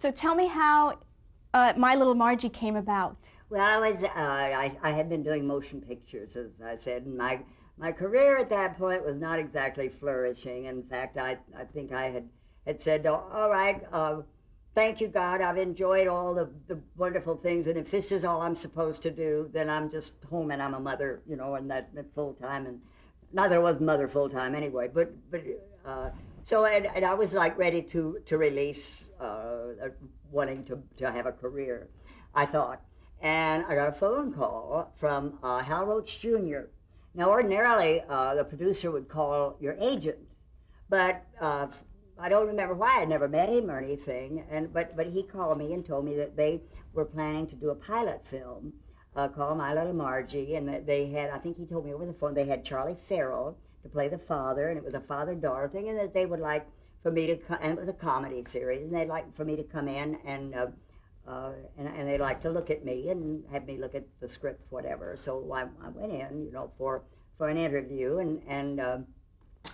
So tell me how My Little Margie came about. Well, I had been doing motion pictures, as I said, and my career at that point was not exactly flourishing. In fact, I think I had said, oh, all right, thank you, God, I've enjoyed all the wonderful things, and if this is all I'm supposed to do, then I'm just home and I'm a mother, and that full time, and not that I was mother full time anyway, but so and I was like ready to release, wanting to have a career, I thought. And I got a phone call from Hal Roach Jr. Now, ordinarily, the producer would call your agent, but I don't remember why. I never met him or anything. But he called me and told me that they were planning to do a pilot film called My Little Margie, and that they had, I think he told me over the phone, they had Charlie Farrell to play the father, and it was a father-daughter thing, and that they would like for me to come, and it was a comedy series, and they'd like for me to come in and they like to look at me and have me look at the script, whatever. So I went in, for an interview, and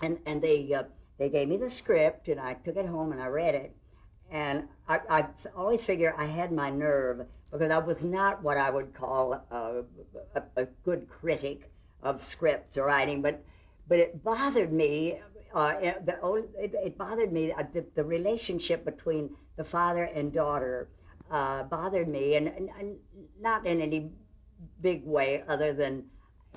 they gave me the script, and I took it home and I read it, and I always figure I had my nerve because I was not what I would call a good critic of scripts or writing, but it bothered me. It bothered me the relationship between the father and daughter. Bothered me, and not in any big way other than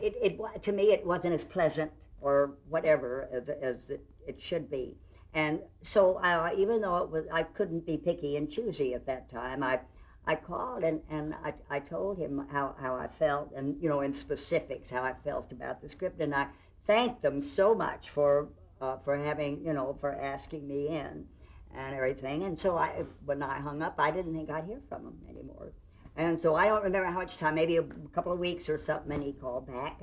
to me it wasn't as pleasant or whatever as it should be. And so even though I couldn't be picky and choosy at that time, I called and I told him how I felt, and in specifics how I felt about the script, and I thanked them so much for having for asking me in and everything. And so when I hung up, I didn't think I'd hear from him anymore. And so I don't remember how much time, maybe a couple of weeks or something, and he called back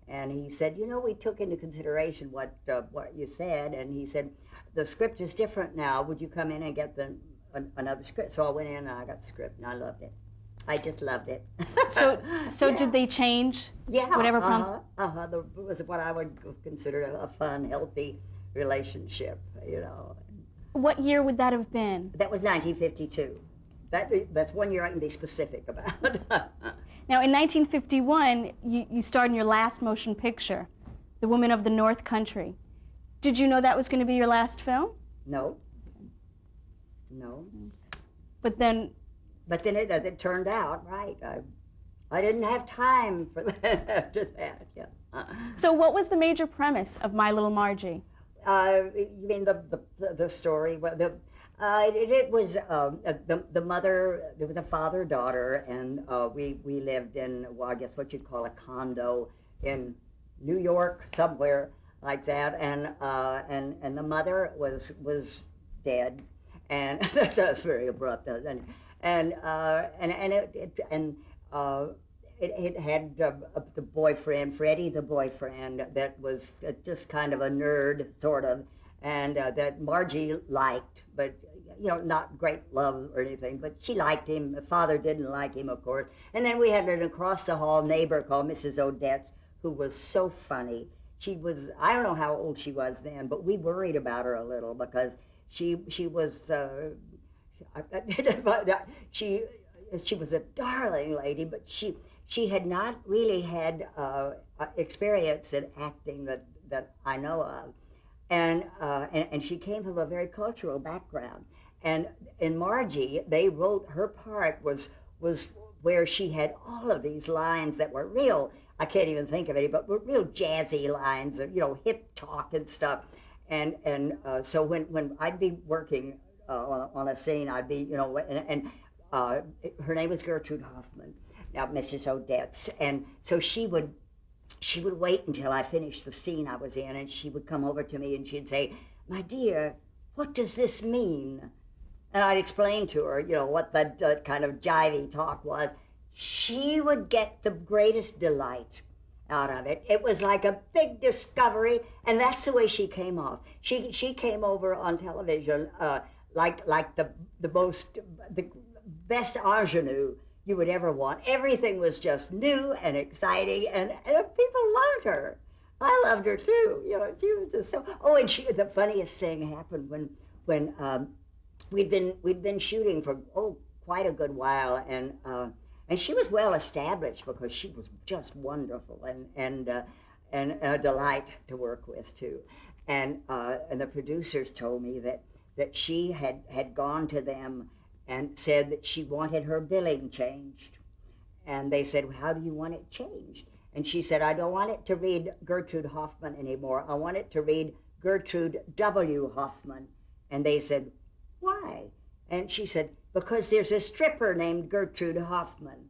and he said, we took into consideration what you said, and he said, the script is different now. Would you come in and get another script? So I went in and I got the script, and I loved it. I just loved it. So Yeah. Did they change? Yeah. Whatever comes. It was what I would consider a fun, healthy relationship, What year would that have been? That was 1952. That's one year I can be specific about. Now, in 1951, you starred in your last motion picture, The Woman of the North Country. Did you know that was going to be your last film? No. But then As it turned out, right, I didn't have time for that after that, yeah. So what was the major premise of My Little Margie? You mean the story? Well, it was the mother. There was a father-daughter, and we lived in, well, I guess what you'd call a condo in New York, somewhere like that, and the mother was dead, and that's very abrupt, it had the boyfriend, Freddie, the boyfriend, that was just kind of a nerd, sort of, and that Margie liked, but, not great love or anything, but she liked him. The father didn't like him, of course. And then we had an across-the-hall neighbor called Mrs. Odette, who was so funny. She was, I don't know how old she was then, but we worried about her a little because she was, she was a darling lady, but she had not really had experience in acting that I know of, and she came from a very cultural background. And in Margie, they wrote her part was where she had all of these lines that were real. I can't even think of any, but were real jazzy lines, hip talk and stuff. And so when I'd be working on a scene, I'd be her name was Gertrude Hoffman, now Mrs. Odette's, and so she would wait until I finished the scene I was in, and she would come over to me and she'd say, "My dear, what does this mean?" And I'd explain to her, what that kind of jivey talk was. She would get the greatest delight out of it. It was like a big discovery, and that's the way she came off. She came over on television like the best ingenue you would ever want. Everything was just new and exciting, and people loved her. I loved her too. She was just so. Oh, and the funniest thing happened when we'd been shooting for quite a good while, and she was well established because she was just wonderful and a delight to work with too, and the producers told me that she had gone to them and said that she wanted her billing changed, and they said, "How do you want it changed?" And she said, "I don't want it to read Gertrude Hoffman anymore. I want it to read Gertrude W. Hoffman." And they said, "Why?" And she said, "Because there's a stripper named Gertrude Hoffman."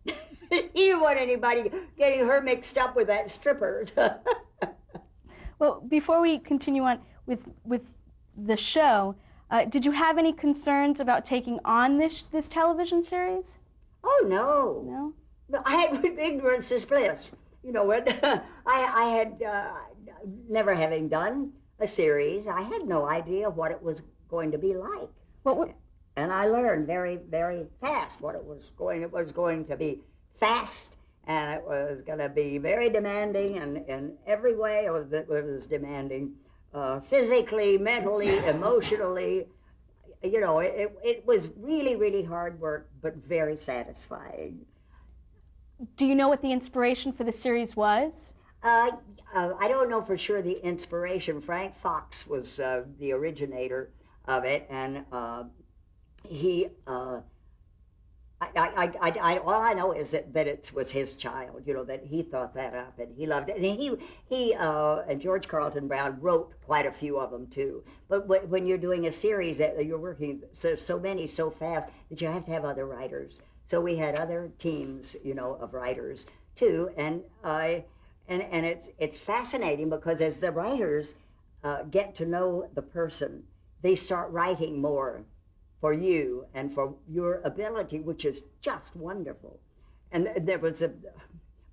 You didn't want anybody getting her mixed up with that stripper. Well, before we continue on with the show, did you have any concerns about taking on this television series? Oh, no. No? No, I had ignorance is bliss. You know what? I had, never having done a series, I had no idea what it was going to be like. And I learned very, very fast what it was going. It was going to be fast, and it was going to be very demanding, and in every way it was demanding, physically, mentally, emotionally. You know, it was really, really hard work, but very satisfying. Do you know what the inspiration for the series was? I don't know for sure the inspiration. Frank Fox was the originator of it, and he. All I know is that it was his child. You know, that he thought that up and he loved it. And he and George Carlton Brown wrote quite a few of them too. But when you're doing a series, that you're working so many so fast that you have to have other writers. So we had other teams, you know, of writers too, and it's fascinating because as the writers get to know the person, they start writing more for you and for your ability, which is just wonderful. And there was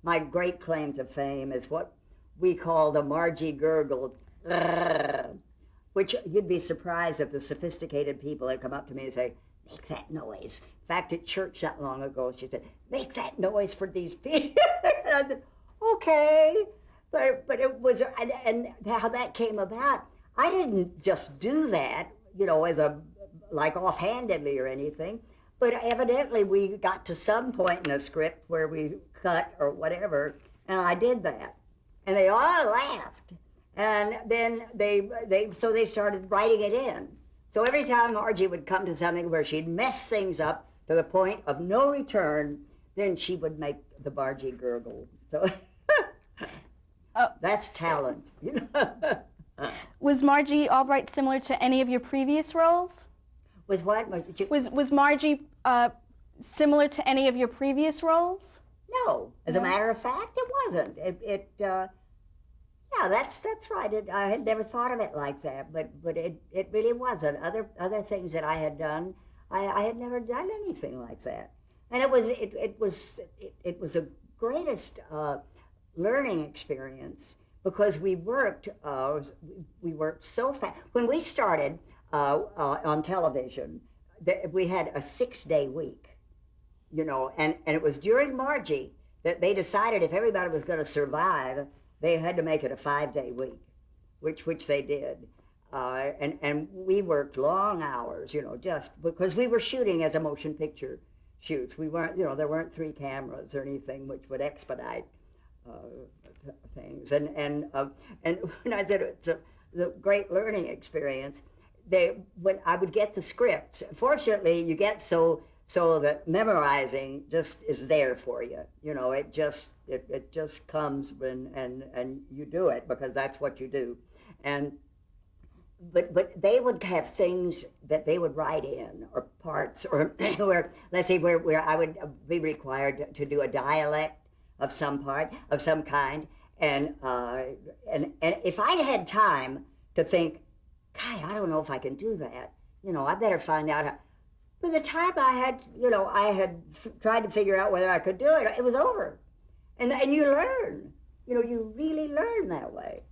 my great claim to fame is what we call the Margie gurgle, which you'd be surprised if the sophisticated people that come up to me and say, "Make that noise." In fact, at church not long ago, she said, "Make that noise for these people." And I said, "Okay." But it was, and how that came about, I didn't just do that, you know, as like offhandedly or anything, but evidently we got to some point in a script where we cut or whatever, and I did that. And they all laughed. And then they started writing it in. So every time Margie would come to something where she'd mess things up to the point of no return, then she would make the Margie gurgle. So that's talent, you know. Was Margie Albright similar to any of your previous roles? Was what? Was Margie similar to any of your previous roles? No. As a matter of fact, it wasn't. Yeah, that's right. I had never thought of it like that, but it really wasn't. Other things that I had done, I had never done anything like that, and it was a greatest learning experience because we worked so fast. When we started on television, we had a 6-day week, you know, and it was during Margie that they decided if everybody was going to survive, they had to make it a 5-day week, which they did. And we worked long hours, you know, just because we were shooting as a motion picture shoots. We weren't, you know, there weren't 3 cameras or anything which would expedite things. And when I said it's a great learning experience, when I would get the scripts, fortunately you get so that memorizing just is there for you. You know, it just comes and you do it because that's what you do. But they would have things that they would write in or parts or where, let's say where I would be required to do a dialect of some part of some kind, and if I'd had time to think, "God, I don't know if I can do that. You know, I better find out how." By the time I had tried to figure out whether I could do it, it was over. And you learn. You know, you really learn that way.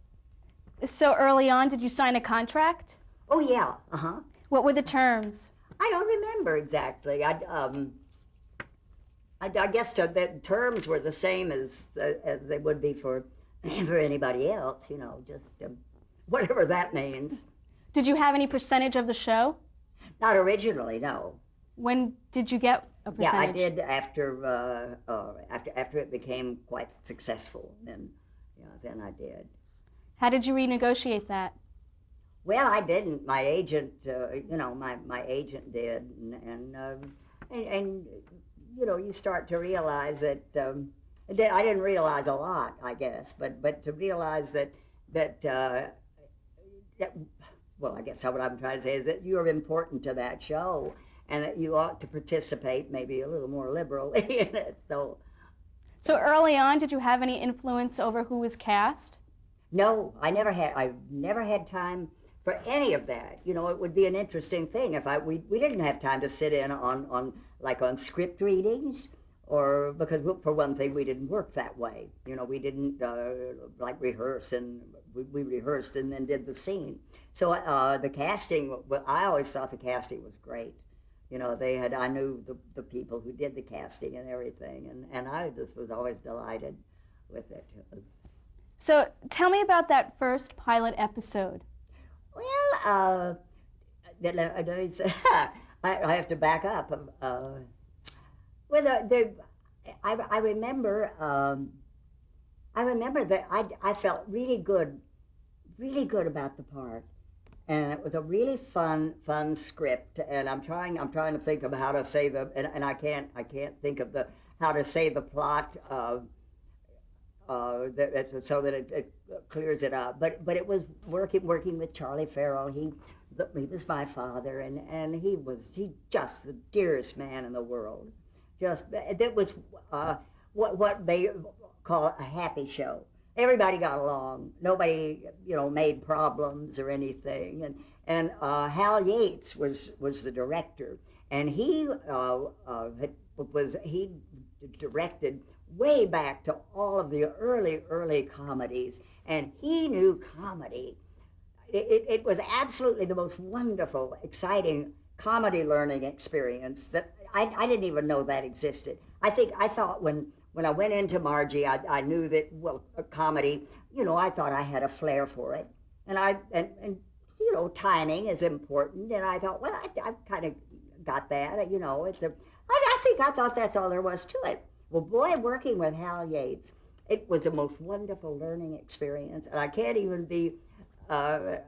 So early on, did you sign a contract? Oh, yeah. Uh-huh. What were the terms? I don't remember exactly. I guess the terms were the same as they would be for anybody else, you know, just whatever that means. Did you have any percentage of the show? Not originally, no. When did you get a Yeah, I percentage? did after it became quite successful. Then, yeah, then I did. How did you renegotiate that? Well, I didn't. My agent, my agent did, and you start to realize that I didn't realize a lot, I guess, but to realize that well, I guess what I'm trying to say is that you're important to that show, and that you ought to participate maybe a little more liberally in it. So early on, did you have any influence over who was cast? No, I've never had time for any of that. It would be an interesting thing if we didn't have time to sit in on script readings, or because for one thing we didn't work that way. We didn't rehearse, and we rehearsed and then did the scene. So the casting, well, I always thought the casting was great. I knew the people who did the casting and everything, and I just was always delighted with it. So tell me about that first pilot episode. Well, I have to back up. Well, I remember that I felt really good about the part, and it was a really fun script. And I'm trying to think of how to say and I can't think of how to say the plot. So that it clears it up. But it was working with Charlie Farrell. He was my father, and he just the dearest man in the world. That was what they call a happy show. Everybody got along. Nobody made problems or anything. And Hal Yates was the director, and he directed way back to all of the early comedies, and he knew comedy. It was absolutely the most wonderful, exciting comedy learning experience that I didn't even know that existed. I thought when I went into Margie, I knew that, well, comedy, I thought I had a flair for it, and timing is important, and I thought, well, I kind of got that, I thought that's all there was to it. Well, boy, working with Hal Yates, it was the most wonderful learning experience, and I can't even be. I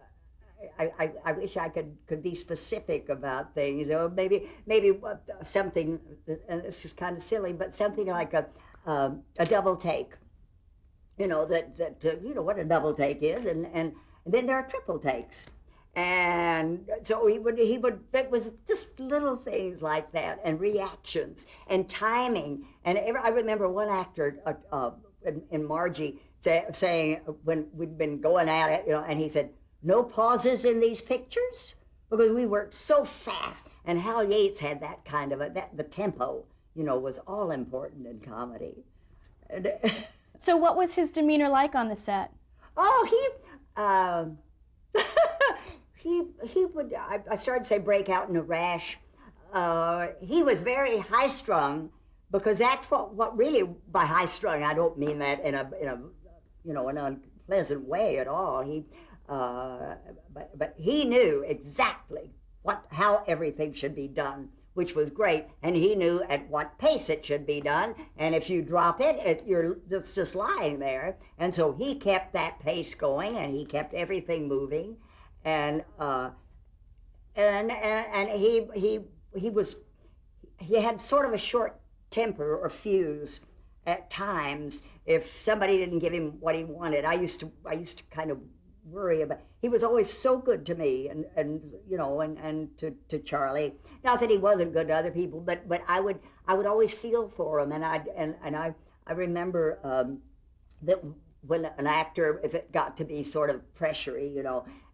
wish I could be specific about things, or maybe something. And this is kind of silly, but something like a double take. What a double take is, and then there are triple takes. And so he would, it was just little things like that, and reactions, and timing. And I remember one actor in Margie saying, when we'd been going at it, and he said, no pauses in these pictures, because we worked so fast. And Hal Yates had that kind of the tempo, was all important in comedy. So what was his demeanor like on the set? Oh, he would, I started to say, break out in a rash. He was very high strung, because that's what really, by high strung, I don't mean that in an unpleasant way at all. But he knew exactly how everything should be done, which was great, and he knew at what pace it should be done. And if you drop it, it's just lying there. And so he kept that pace going, and he kept everything moving. And he had sort of a short temper or fuse at times if somebody didn't give him what he wanted. I used to kind of worry about. He was always so good to me, and to Charlie. Not that he wasn't good to other people, but I would always feel for him, and I remember that when an actor, if it got to be sort of pressury,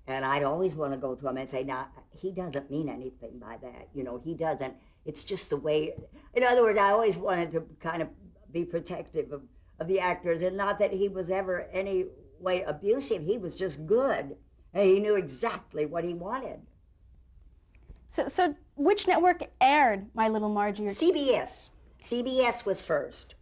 and I'd always want to go to him and say, "Now, he doesn't mean anything by that. He doesn't. It's just the way." In other words, I always wanted to kind of be protective of the actors, and not that he was ever any way abusive. He was just good, and he knew exactly what he wanted. So which network aired My Little Margie? CBS. CBS was first.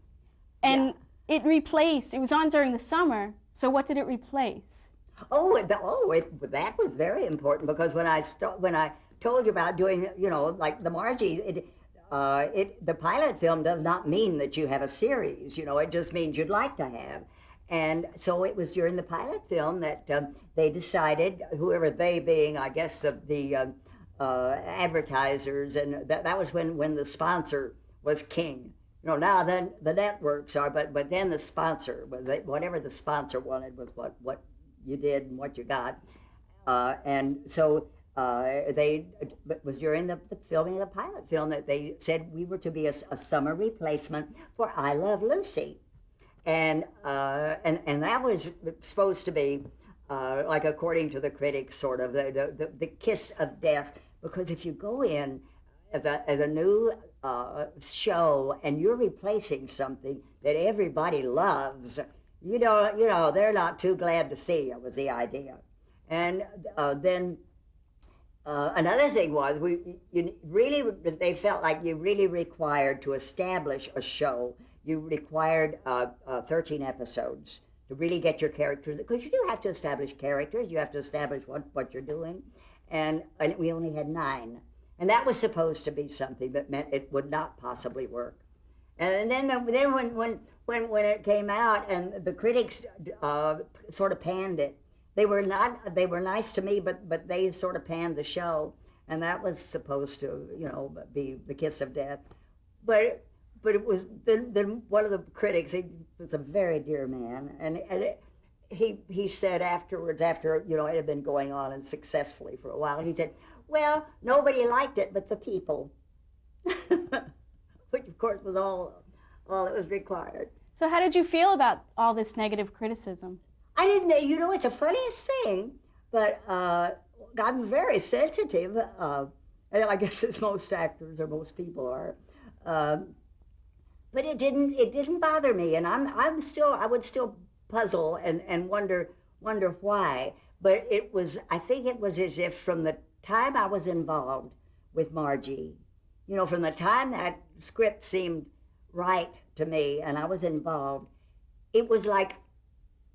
And it was on during the summer, so what did it replace? That was very important because when I told you about doing, like the Margie, the pilot film does not mean that you have a series. It just means you'd like to have. And so it was during the pilot film that they decided, whoever they being, I guess, the advertisers, and that was when the sponsor was king. Now then the networks are, but then the sponsor was whatever the sponsor wanted was what you did and what you got, and so it was during the filming of the pilot film that they said we were to be a summer replacement for I Love Lucy, and that was supposed to be like according to the critics, sort of the kiss of death, because if you go in as a new show and you're replacing something that everybody loves, they're not too glad to see you, was the idea. And then another thing was they felt like you really required to establish a show. You required 13 episodes to really get your characters, because you do have to establish characters. You have to establish what you're doing, and we only had 9, and that was supposed to be something that meant it would not possibly work. And then when it came out and the critics sort of panned it, they were nice to me, but they sort of panned the show, and that was supposed to be the kiss of death, but it was then one of the critics, he was a very dear man, and he said afterwards, after it had been going on and successfully for a while, he said, well, nobody liked it but the people. Which of course was all that was required. So how did you feel about all this negative criticism? I didn't, it's the funniest thing, but I'm very sensitive, and I guess as most actors or most people are. But it didn't bother me, and I would still puzzle and wonder why. But I think it was as if from the time I was involved with Margie, from the time that script seemed right to me and I was involved, it was like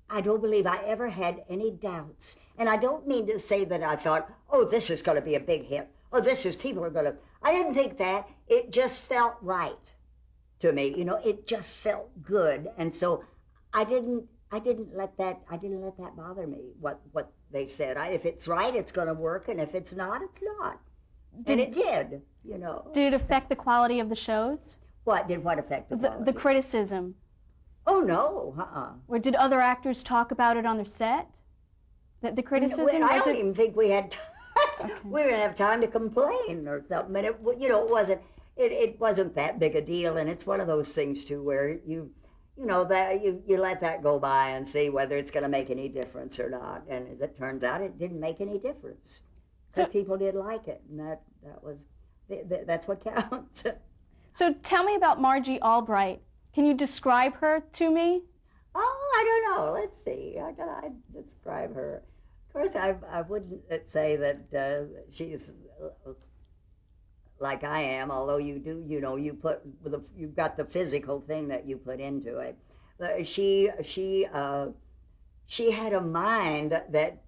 I don't believe I ever had any doubts. And I don't mean to say that I thought, oh, this is going to be a big hit. Oh, people are going to. I didn't think that. It just felt right to me. It just felt good. And so I didn't let that bother me, what they said. If it's right, it's going to work, and if it's not, it's not. And it did, Did it affect the quality of the shows? What affect the quality? The criticism. Oh, no, Or did other actors talk about it on their set? The criticism? I don't even think we had time. Okay. We didn't have time to complain or something. And it wasn't that big a deal, and it's one of those things, too, where you let that go by and see whether it's going to make any difference or not. And as it turns out, it didn't make any difference. Because people did like it, and that's what counts. So tell me about Margie Albright. Can you describe her to me? Oh, I don't know. Let's see. How can I describe her? Of course, I wouldn't say that she's like I am, although you do, you've got the physical thing that you put into it. But she had a mind that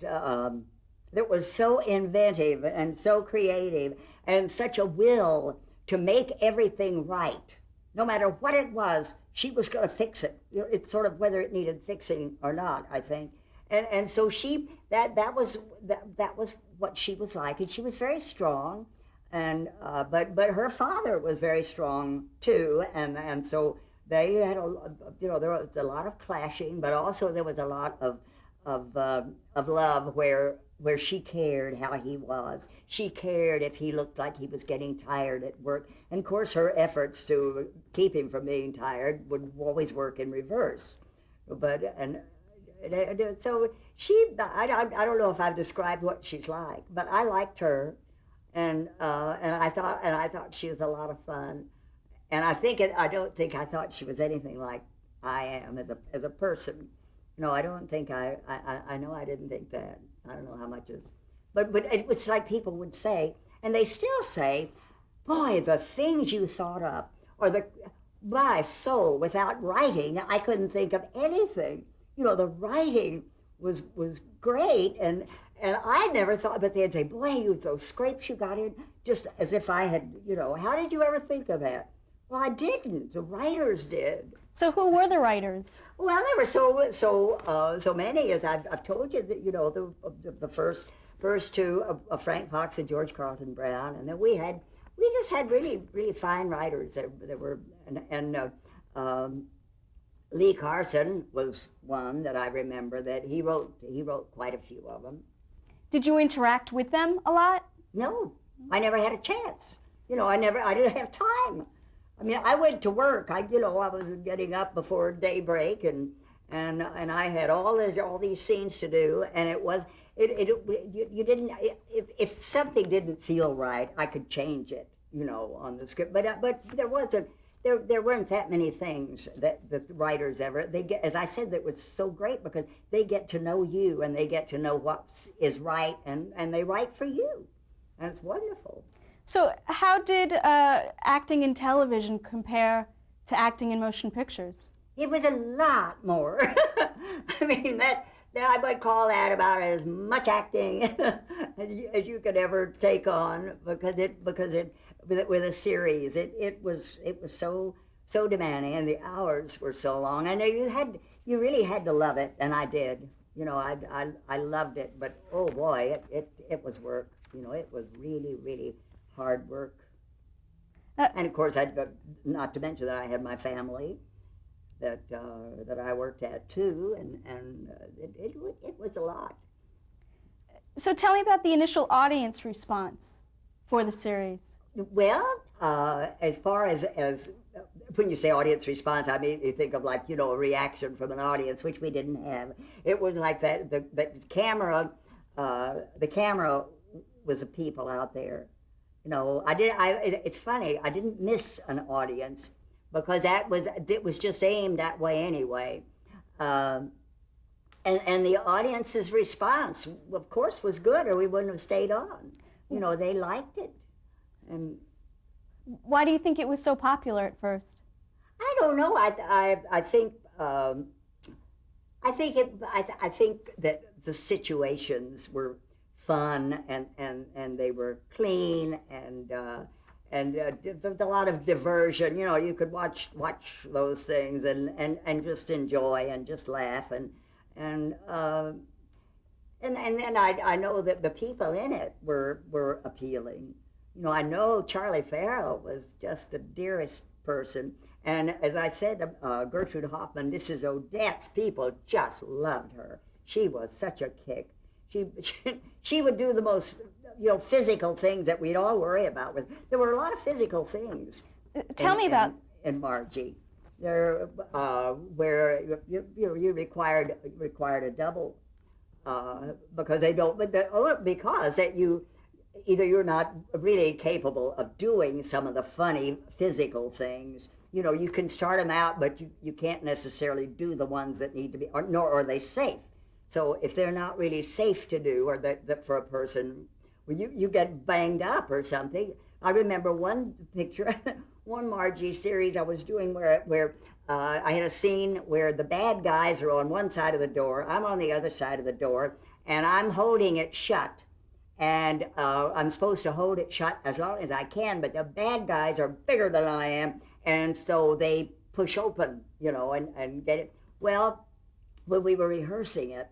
was so inventive and so creative, and such a will to make everything right. No matter what it was, she was going to fix it. It's sort of whether it needed fixing or not, I think. And so that was what she was like, and she was very strong. And but her father was very strong too, and so they had there was a lot of clashing, but also there was a lot of love where she cared how he was. She cared if he looked like he was getting tired at work, and of course her efforts to keep him from being tired would always work in reverse. But so I don't know if I've described what she's like, but I liked her. And I thought she was a lot of fun, and I don't think I thought she was anything like I am as a person. No, I don't think I know I didn't think that. I don't know how much is, but it was like people would say, and they still say, boy, the things you thought up, or my soul, without writing, I couldn't think of anything. The writing was great, and I never thought, but they'd say, boy, those scrapes you got in, just as if I had, how did you ever think of that? Well, I didn't. The writers did. So who were the writers? Well, there were so many, as I've told you, that the first two of Frank Fox and George Carlton Brown, and then we just had really fine writers. There were Lee Carson was one that I remember that he wrote quite a few of them. Did you interact with them a lot? No, I never had a chance. I didn't have time. I mean, I went to work. I was getting up before daybreak, and I had all these scenes to do, and you didn't. If something didn't feel right, I could change it, on the script. But there weren't that many things that the writers ever. As I said, that was so great because they get to know you and they get to know what is right, and they write for you, and it's wonderful. So how did acting in television compare to acting in motion pictures? It was a lot more. I mean, I would call that about as much acting as you could ever take on, because with a series, it was so demanding, and the hours were so long, and you really had to love it, and I did. I loved it, but oh boy, it was work. It was really hard work. And of course, not to mention that I had my family that I worked at too, and it was a lot. So tell me about the initial audience response for the series. Well, as far as when you say audience response, I mean, you think of a reaction from an audience, which we didn't have. It was like that. The camera was the people out there. It's funny. I didn't miss an audience because it was just aimed that way anyway. And the audience's response, of course, was good, or we wouldn't have stayed on. They liked it. And why do you think it was so popular at first? I don't know. I think that the situations were fun, and they were clean, and a lot of diversion. You could watch those things and just enjoy and just laugh, and I know that the people in it were appealing. I know Charlie Farrell was just the dearest person, and as I said, Gertrude Hoffman, Mrs. Odette's people just loved her. She was such a kick. She would do the most physical things that we'd all worry about. There were a lot of physical things. Tell me about in Margie. There where you required a double because they don't, because that either you're not really capable of doing some of the funny physical things. You can start them out, but you can't necessarily do the ones that need to be, nor are they safe. So if they're not really safe to do, or that for a person, when you get banged up or something. I remember one picture, one Margie series I was doing where I had a scene where the bad guys are on one side of the door, I'm on the other side of the door, and I'm holding it shut. And I'm supposed to hold it shut as long as I can, but the bad guys are bigger than I am, and so they push open, and get it. Well, when we were rehearsing it,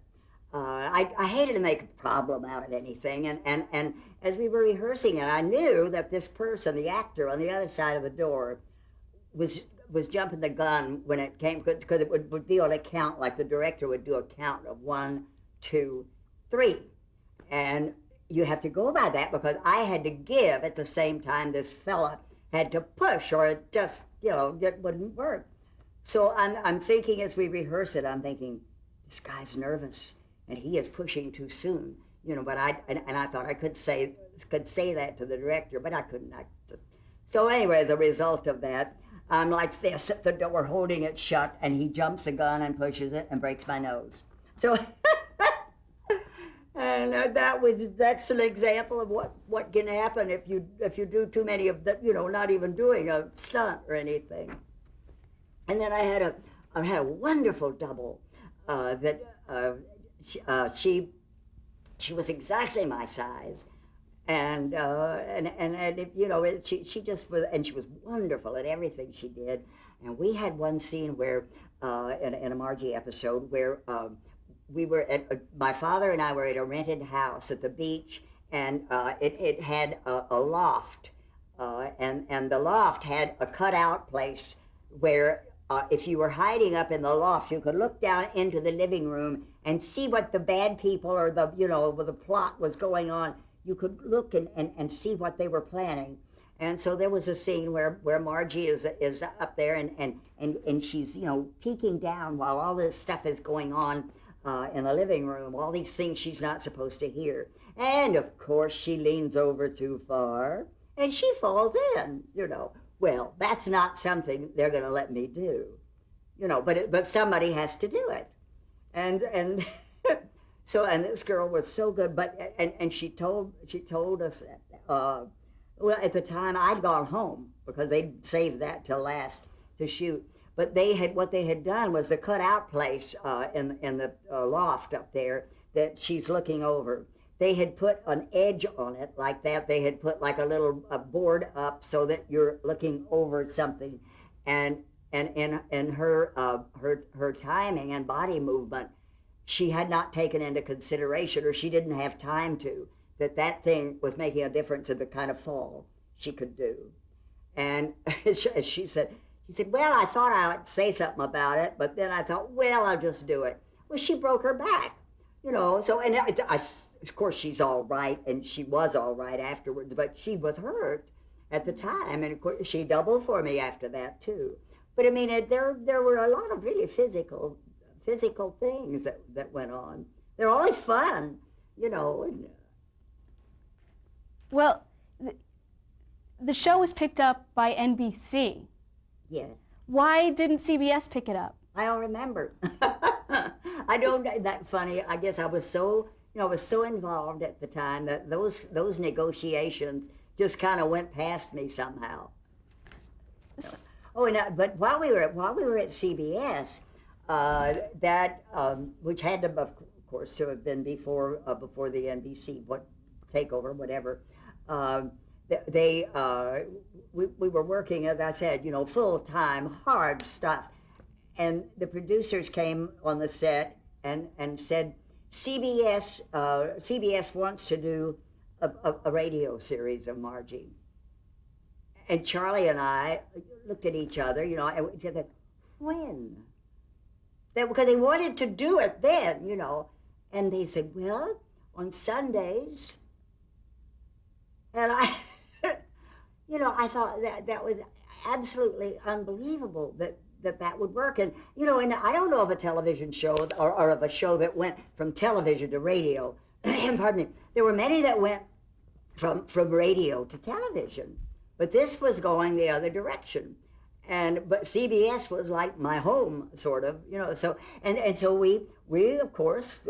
I hated to make a problem out of anything, and as we were rehearsing it, I knew that this person, the actor on the other side of the door, was jumping the gun when it came, because it would be on a count, like the director would do a count of 1, 2, 3, and you have to go by that, because I had to give at the same time this fella had to push, or it just it wouldn't work. So I'm thinking, as we rehearse it, I'm thinking, this guy's nervous and he is pushing too soon, but I thought I could say that to the director, but I couldn't. So anyway, as a result of that, I'm like this at the door holding it shut, and he jumps the gun and pushes it and breaks my nose. So and that's an example of what can happen if you do too many of the, not even doing a stunt or anything. And then I had a wonderful double that she was exactly my size, and she just was, and she was wonderful at everything she did. And we had one scene where in a Margie episode where we were at my father and I were at a rented house at the beach, and it had a loft, and the loft had a cutout place where if you were hiding up in the loft, you could look down into the living room and see what the bad people or the plot was going on. You could look and see what they were planning. And so there was a scene where Margie is up there and she's peeking down while all this stuff is going on in the living room, all these things she's not supposed to hear. And of course she leans over too far and she falls in. Well, that's not something they're going to let me do, but somebody has to do it. And so, and this girl was so good, and she told us, well, at the time I'd gone home because they'd saved that till last to shoot. But what they had done was the cutout place in the loft up there that she's looking over. They had put an edge on it like that. They had put like a little board up so that you're looking over something, and in her timing and body movement, she had not taken into consideration, or she didn't have time to, that thing was making a difference in the kind of fall she could do. And she said, well, I thought I would say something about it, but then I thought, well, I'll just do it. Well, she broke her back, so, and of course she's all right, and she was all right afterwards, but she was hurt at the time, and of course she doubled for me after that too. But I mean, there were a lot of really physical things that went on. They're always fun, Well, the show was picked up by NBC. Yes. Why didn't CBS pick it up? I don't remember. I don't. That funny. I guess I was so involved at the time that those negotiations just kind of went past me somehow. But while we were at CBS, which had to, of course, to have been before the NBC takeover, whatever. We were working, as I said, full time, hard stuff, and the producers came on the set and said, CBS wants to do a radio series of Margie. And Charlie and I looked at each other, and we said, when? Because they wanted to do it then, and they said, well, on Sundays. And I thought that was absolutely unbelievable that would work. And, and I don't know of a television show or of a show that went from television to radio. Pardon me. There were many that went from radio to television, but this was going the other direction. But CBS was like my home, sort of, so, and so we of course,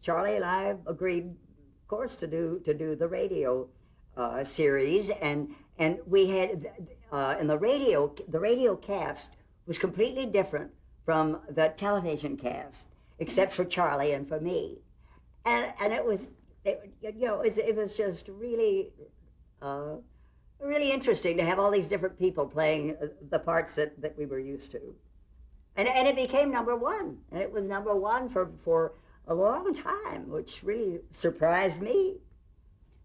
Charlie and I agreed, of course, to do the radio series, and we had in the radio cast was completely different from the television cast, except for Charlie and for me, and it was just really really interesting to have all these different people playing the parts that we were used to, and it became number one, and it was number one for a long time, which really surprised me.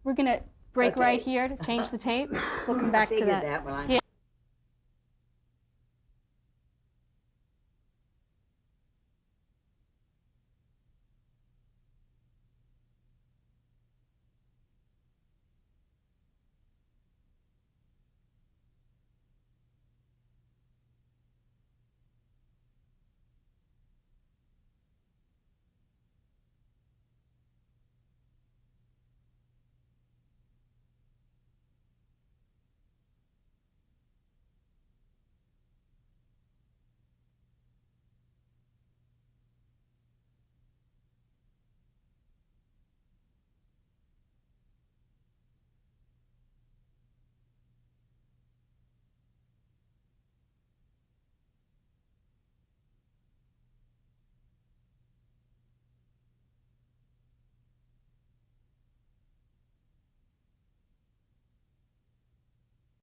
We're gonna break right here to change the tape. We'll come back to that. That one. Yeah.